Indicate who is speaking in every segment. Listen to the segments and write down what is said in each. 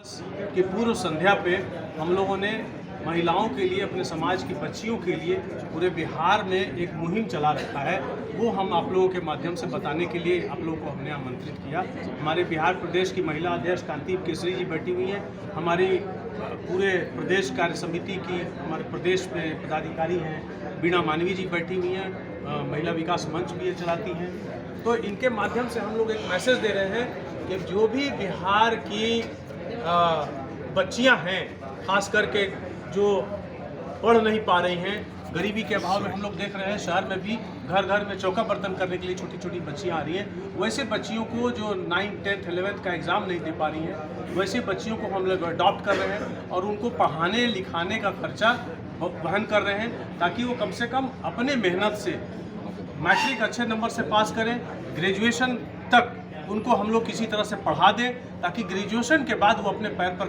Speaker 1: कि पूर्व संध्या पे हम लोगों ने महिलाओं के लिए, अपने समाज की बच्चियों के लिए पूरे बिहार में एक मुहिम चला रखा है। वो हम आप लोगों के माध्यम से बताने के लिए आप लोगों को हमने आमंत्रित किया। हमारे बिहार प्रदेश की महिला अध्यक्ष कांति केसरी जी बैठी हुई हैं। हमारी पूरे प्रदेश कार्य समिति की हमारे प्रदेश में पदाधिकारी हैं, बीणा मानवी जी बैठी हुई हैं, महिला विकास मंच भी ये चलाती हैं। तो इनके माध्यम से हम लोग एक मैसेज दे रहे हैं कि जो भी बिहार की बच्चियां हैं, खास करके जो पढ़ नहीं पा रही हैं, गरीबी के अभाव में हम लोग देख रहे हैं शहर में भी घर घर में चौका बर्तन करने के लिए छोटी छोटी बच्चियां आ रही हैं। वैसे बच्चियों को जो 9th, 10th, 11th का एग्ज़ाम नहीं दे पा रही हैं, वैसे बच्चियों को हम लोग अडॉप्ट कर रहे हैं और उनको पढ़ाने लिखाने का खर्चा वहन कर रहे हैं, ताकि वो कम से कम अपने मेहनत से मैट्रिक अच्छे नंबर से पास करें, ग्रेजुएशन तक उनको हम लोग किसी तरह से पढ़ा दें, ताकि ग्रेजुएशन के बाद वो अपने पैर पर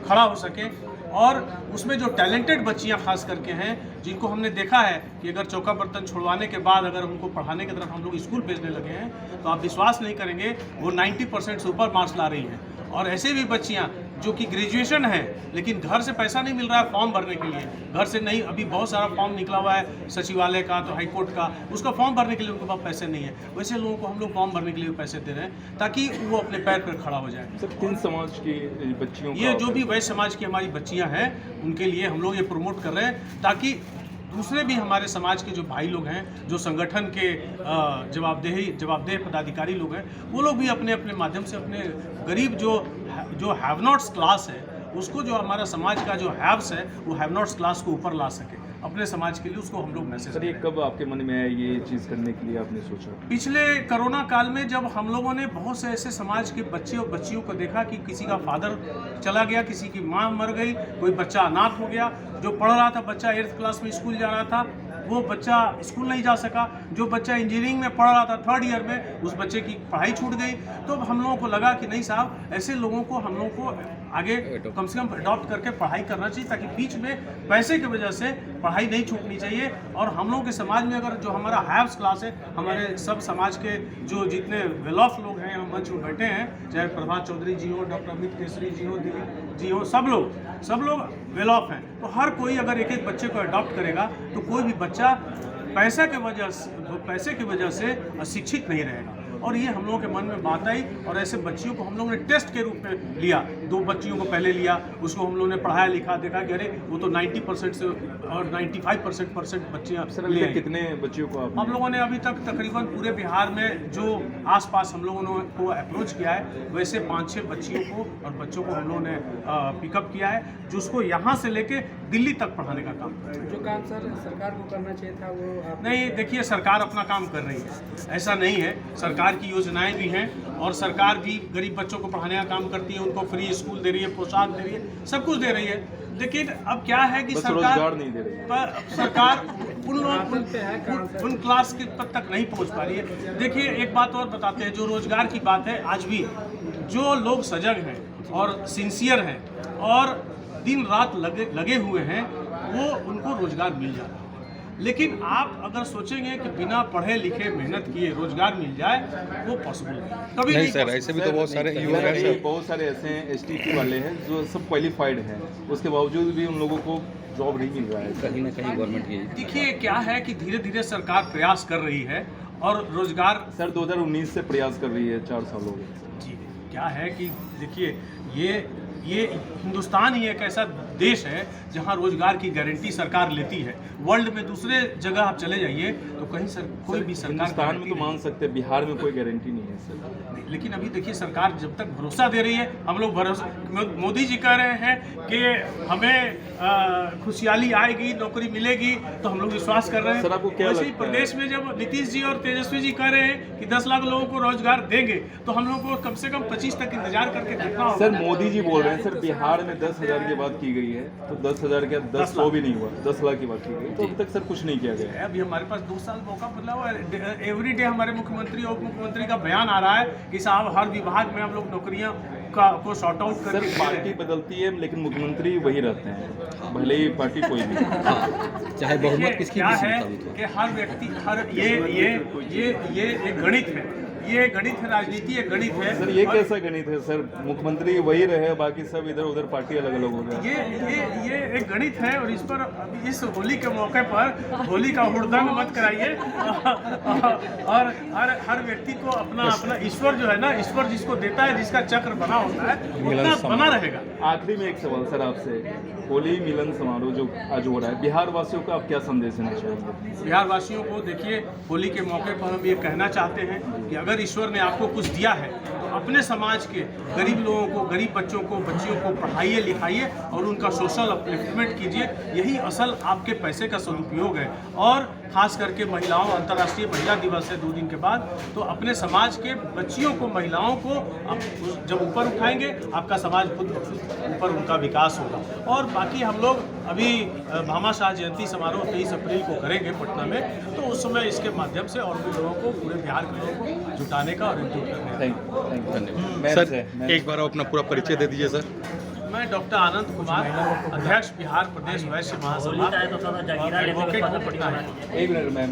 Speaker 1: खड़ा हो सके। और उसमें जो टैलेंटेड बच्चियां खास करके हैं, जिनको हमने देखा है कि अगर चौका बर्तन छुड़वाने के बाद अगर उनको पढ़ाने की तरफ हम लोग स्कूल भेजने लगे हैं, तो आप विश्वास नहीं करेंगे, वो 90% से ऊपर मार्क्स ला रही हैं। और ऐसे भी बच्चियां जो कि ग्रेजुएशन है, लेकिन घर से पैसा नहीं मिल रहा है फॉर्म भरने के लिए, घर से नहीं, अभी बहुत सारा फॉर्म निकला हुआ है सचिवालय का, तो हाईकोर्ट का, उसका फॉर्म भरने के लिए उनके पास पैसे नहीं है। वैसे लोगों को हम लोग फॉर्म भरने के लिए पैसे दे रहे हैं, ताकि वो अपने पैर पर खड़ा हो जाए।
Speaker 2: सर, किन समाज की बच्चियों
Speaker 1: ये जो भी वैश्य समाज की हमारी बच्चियां हैं, उनके लिए हम लोग ये प्रमोट कर रहे हैं, ताकि दूसरे भी हमारे समाज के जो भाई लोग हैं, जो संगठन के जवाबदेह पदाधिकारी लोग हैं, वो लोग भी अपने अपने माध्यम से अपने गरीब जो हैव नॉट्स क्लास है, उसको, जो हमारा समाज का जो हैव्स है, वो हैव नॉट्स क्लास को ऊपर ला सके अपने समाज के लिए, उसको हम लोग मैसेज।
Speaker 2: सर, ये कब आपके मन में आया ये चीज़ करने के लिए आपने सोचा?
Speaker 1: पिछले कोरोना काल में जब हम लोगों ने बहुत से ऐसे समाज के बच्चे और बच्चियों को देखा कि किसी का फादर चला गया, किसी की माँ मर गई, कोई बच्चा अनाथ हो गया, जो पढ़ रहा था बच्चा 8th क्लास में स्कूल जा रहा था, वो बच्चा स्कूल नहीं जा सका, जो बच्चा इंजीनियरिंग में पढ़ रहा था 3rd ईयर में, उस बच्चे की पढ़ाई छूट गई। तो हम लोगों को लगा कि नहीं साहब, ऐसे लोगों को हम लोगों को आगे कम से कम अडॉप्ट करके पढ़ाई करना चाहिए, ताकि बीच में पैसे की वजह से पढ़ाई नहीं छूटनी चाहिए। और हम लोगों के समाज में अगर जो हमारा हैव्स क्लास है, हमारे सब समाज के जो जितने वेल ऑफ लोग हैं, हम मंच में बैठे हैं, चाहे प्रभात चौधरी जी हो, डॉक्टर अमित केसरी जी हो, दिलीप जी हो, सब लोग वेल ऑफ हैं। तो हर कोई अगर एक एक बच्चे को अडॉप्ट करेगा, तो कोई भी बच्चा पैसे की वजह से अशिक्षित नहीं रहेगा। और ये हम लोगों के मन में बात आई, और ऐसे बच्चियों को हम लोगों ने टेस्ट के रूप में लिया। 2 बच्चियों को पहले लिया, उसको हम लोगों ने पढ़ाया लिखा, देखा कि अरे वो तो 90% से और 95% बच्चियाँ।
Speaker 2: सर, कितने बच्चियों को
Speaker 1: हम लोगों ने अभी तक तकरीबन पूरे बिहार में जो आसपास हम लोगों ने को अप्रोच किया है, वैसे 5-6 बच्चियों को और बच्चों को हम लोगों ने पिकअप किया है, जो उसको यहाँ से लेके दिल्ली तक पढ़ाने का काम।
Speaker 3: जो काम सर सरकार को करना चाहिए था, वो
Speaker 1: नहीं, देखिए सरकार अपना काम कर रही है, ऐसा नहीं है। सरकार की योजनाएं भी हैं, और सरकार भी गरीब बच्चों को पढ़ाने का काम करती है, उनको फ्री स्कूल दे रही है, पोशाक दे रही है, सब कुछ दे रही है। लेकिन अब क्या है कि सरकार
Speaker 2: नहीं दे रही है,
Speaker 1: उन क्लास के पद तक नहीं पहुंच पा रही है। देखिए, एक बात और बताते हैं, जो रोजगार की बात है, आज भी जो लोग सजग हैं और सिंसियर हैं और दिन रात लगे हुए हैं, वो उनको रोजगार मिल जाता है। लेकिन आप अगर सोचेंगे कि बिना पढ़े लिखे मेहनत किए रोजगार मिल जाए, वो पॉसिबल कभी नहीं
Speaker 4: सर। ऐसे भी तो बहुत सारे युवा
Speaker 2: हैं, बहुत सारे ऐसे हैं STT वाले हैं जो सब क्वालिफाइड हैं, उसके बावजूद भी उन लोगों को जॉब नहीं मिल रहा है।
Speaker 4: कहीं ना कहीं गवर्नमेंट ये
Speaker 1: देखिए, क्या है कि धीरे धीरे सरकार प्रयास कर रही है, और रोजगार
Speaker 2: सर 2019 से प्रयास कर रही है, 4 साल हो गए।
Speaker 1: जी, क्या है कि देखिए, ये हिंदुस्तान ही एक ऐसा देश है जहां रोजगार की गारंटी सरकार लेती है। वर्ल्ड में दूसरे जगह आप चले जाइए तो कहीं कोई भी सरकार
Speaker 2: हिंदुस्तान में तो मान सकते हैं, बिहार में कोई गारंटी नहीं है सर।
Speaker 1: लेकिन अभी देखिए, सरकार जब तक भरोसा दे रही है, हम लोग भरोसा, मोदी जी कह रहे हैं कि हमें खुशहाली आएगी, नौकरी मिलेगी, तो हम लोग विश्वास कर रहे हैं।
Speaker 2: सर, आपको क्या
Speaker 1: वैसे ही प्रदेश में जब नीतीश जी और तेजस्वी जी कह रहे हैं कि 10 लाख लोगों को रोजगार देंगे, तो हम लोग को कम से कम 25 तक इंतजार करके देखना होगा।
Speaker 2: सर, मोदी जी बोल रहे हैं सर बिहार में 10,000 की बात की गई है, तो 10,000 क्या 10 लाख भी नहीं हुआ, 10 लाख की बात की गई, तो अभी तक सर कुछ नहीं किया गया है।
Speaker 1: अभी हमारे पास 2 साल मौका बदला हुआ है। एवरी डे हमारे मुख्यमंत्री और उप मुख्यमंत्री का बयान आ रहा है कि साहब हर विभाग में हम लोग नौकरियां को शॉर्ट आउट
Speaker 2: सर,
Speaker 1: करके
Speaker 2: पार्टी बदलती है लेकिन मुख्यमंत्री वही रहते हैं, भले ही पार्टी कोई भी।
Speaker 4: चाहे बहुमत किसकी
Speaker 1: क्या
Speaker 4: भी
Speaker 1: है
Speaker 4: साबित हो।
Speaker 1: कि हर व्यक्ति, हर ये एक गणित है, ये गणित है, राजनीति एक गणित है।
Speaker 2: सर ये
Speaker 1: और
Speaker 2: कैसा गणित है सर? मुख्यमंत्री वही रहे, बाकी सब इधर उधर पार्टी अलग अलग हो गया।
Speaker 1: ये एक गणित है और इस पर इस होली के मौके पर होली का हुड़दंग मत कराइए और हर व्यक्ति को अपना ईश्वर जो है ना, ईश्वर जिसको देता है, जिसका चक्र बना होता है उतना बना रहेगा।
Speaker 2: आखिरी में एक सवाल सर आपसे, होली मिलन समारोह जो आज हो रहा है, बिहार वासियों का आप क्या संदेश देना चाहेंगे?
Speaker 1: बिहार वासियों को देखिए, होली के मौके पर हम ये कहना चाहते हैं कि अगर ईश्वर ने आपको कुछ दिया है तो अपने समाज के गरीब लोगों को, गरीब बच्चों को, बच्चियों को पढ़ाइए लिखाइए और उनका सोशल अपलिफ्टमेंट कीजिए। यही असल आपके पैसे का सदुपयोग है। और खास करके महिलाओं, अंतर्राष्ट्रीय महिला दिवस है 2 दिन के बाद, तो अपने समाज के बच्चियों को, महिलाओं को आप जब ऊपर उठाएंगे, आपका समाज खुद ऊपर उनका विकास होगा। और बाकी हम लोग अभी भामाशाह जयंती समारोह 23 अप्रैल को करेंगे पटना में, तो उस समय इसके माध्यम से और भी लोगों को, पूरे बिहार के लोगों को जुटाने का और एकजुट करने का।
Speaker 2: थैंक यू
Speaker 4: सर एक बार अपना पूरा परिचय दे दीजिए सर।
Speaker 1: मैं डॉक्टर आनंद कुमार, अध्यक्ष बिहार प्रदेश वैश्य महासभा और एडवोकेट हूं पटना।
Speaker 2: एक मिनट मैम।